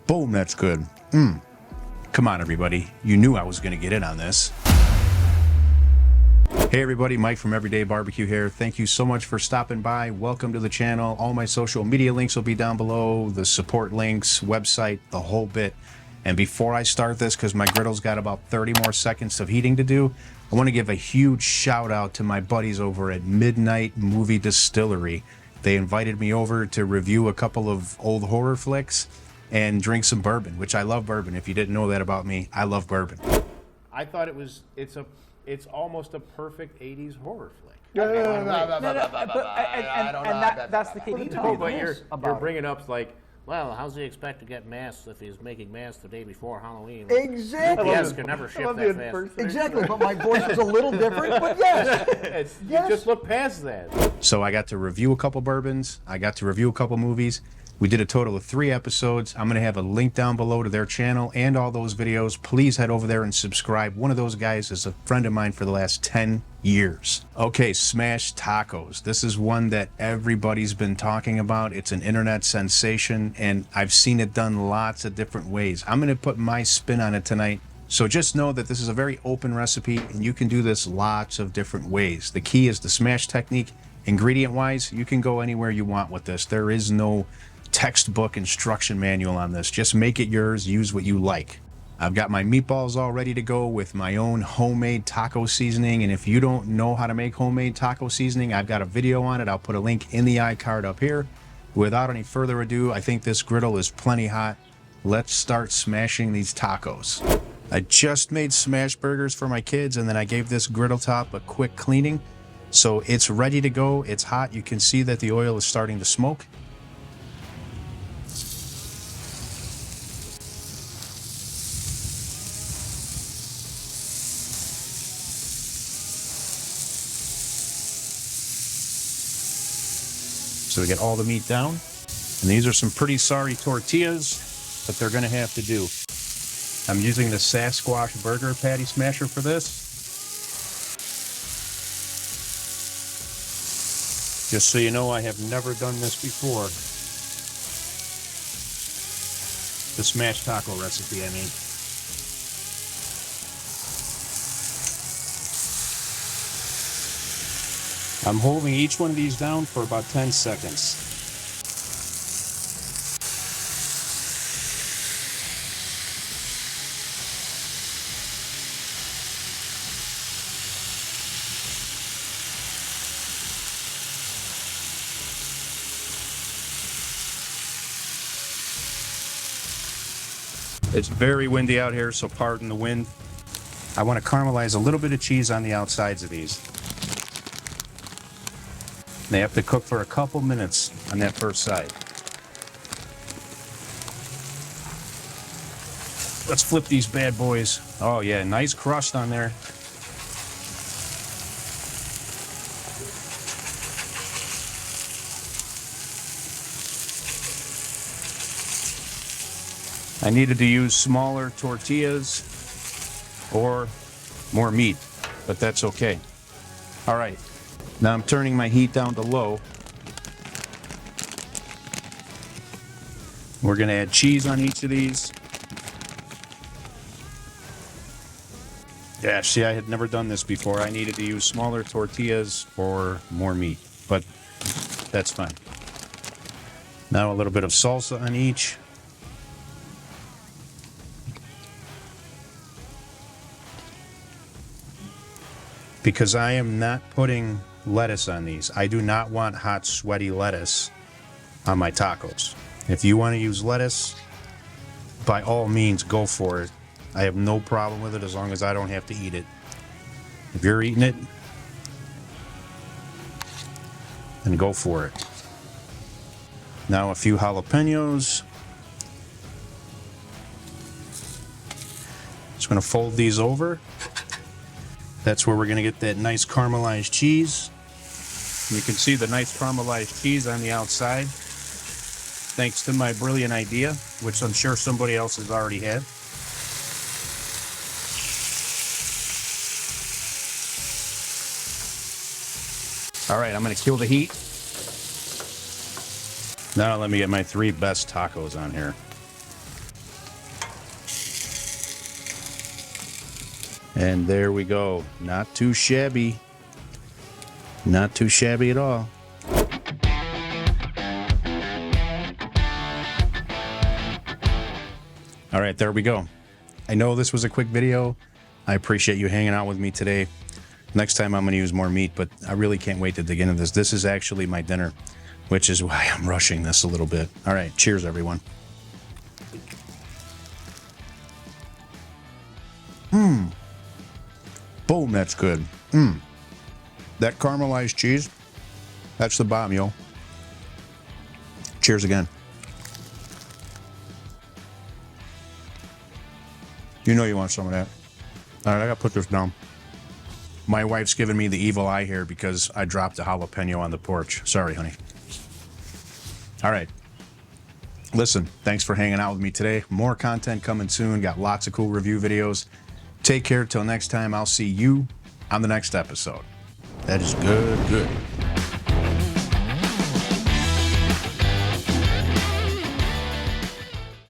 Boom, that's good. Come on, everybody. You knew I was going to get in on this. Hey everybody, Mike from Everyday Barbecue here. Thank you so much for stopping by. Welcome to the channel. All my social media links will be down below, the support links, website, the whole bit. And before I start this, because my griddle's got about 30 more seconds of heating to do, I want to give a huge shout out to my buddies over at Midnight Movie Distillery. They invited me over to review a couple of old horror flicks and drink some bourbon, which I love bourbon. If you didn't know that about me, I love bourbon. I thought it's almost a perfect 80s horror flick. That's the key. But you're bringing up like, well, how's he expect to get masks if he's making masks the day before Halloween? Exactly. UPS can never ship that fast. Exactly, but my voice was a little different, but yes. You just look past that. So I got to review a couple bourbons. I got to review a couple movies. We did a total of 3 episodes. I'm going to have a link down below to their channel and all those videos. Please head over there and subscribe. One of those guys is a friend of mine for the last 10 years. Okay, smashed tacos. This is one that everybody's been talking about. It's an internet sensation, and I've seen it done lots of different ways. I'm going to put my spin on it tonight. So just know that this is a very open recipe, and you can do this lots of different ways. The key is the smash technique. Ingredient-wise, you can go anywhere you want with this. There is no textbook instruction manual on this. Just make it yours, use what you like. I've got my meatballs all ready to go with my own homemade taco seasoning, and if you don't know how to make homemade taco seasoning, I've got a video on it. I'll put a link in the iCard up here. Without any further ado, I think this griddle is plenty hot. Let's start smashing these tacos. I just made smash burgers for my kids, and then I gave this griddle top a quick cleaning. So it's ready to go. It's hot. You can see that the oil is starting to smoke. So we get all the meat down, and these are some pretty sorry tortillas, but they're going to have to do. I'm using the Sasquatch burger patty smasher for this. Just so you know, I have never done this before. The smashed taco recipe, I mean. I'm holding each one of these down for about 10 seconds. It's very windy out here, so pardon the wind. I want to caramelize a little bit of cheese on the outsides of these. They have to cook for a couple minutes on that first side. Let's flip these bad boys. Oh yeah, nice crust on there. I needed to use smaller tortillas or more meat, but that's okay. All right. Now I'm turning my heat down to low. We're going to add cheese on each of these. Yeah, see, I had never done this before. I needed to use smaller tortillas or more meat, but that's fine. Now a little bit of salsa on each. Because I am not putting lettuce on these. I do not want hot, sweaty lettuce on my tacos. If you want to use lettuce, by all means, go for it. I have no problem with it as long as I don't have to eat it. If you're eating it, then go for it. Now a few jalapenos. Just going to fold these over. That's where we're going to get that nice caramelized cheese. You can see the nice caramelized cheese on the outside, thanks to my brilliant idea, which I'm sure somebody else has already had. All right, I'm going to kill the heat. Now let me get my 3 best tacos on here. And there we go. Not too shabby. Not too shabby at all. All right, there we go. I know this was a quick video. I appreciate you hanging out with me today. Next time I'm going to use more meat, but I really can't wait to dig into this. This is actually my dinner, which is why I'm rushing this a little bit. All right, cheers, everyone. Boom, that's good. That caramelized cheese, that's the bomb, yo. Cheers again. You know you want some of that. All right, I gotta put this down. My wife's giving me the evil eye here because I dropped a jalapeno on the porch. Sorry, honey. All right. Listen, thanks for hanging out with me today. More content coming soon. Got lots of cool review videos. Take care till next time. I'll see you on the next episode. That is good.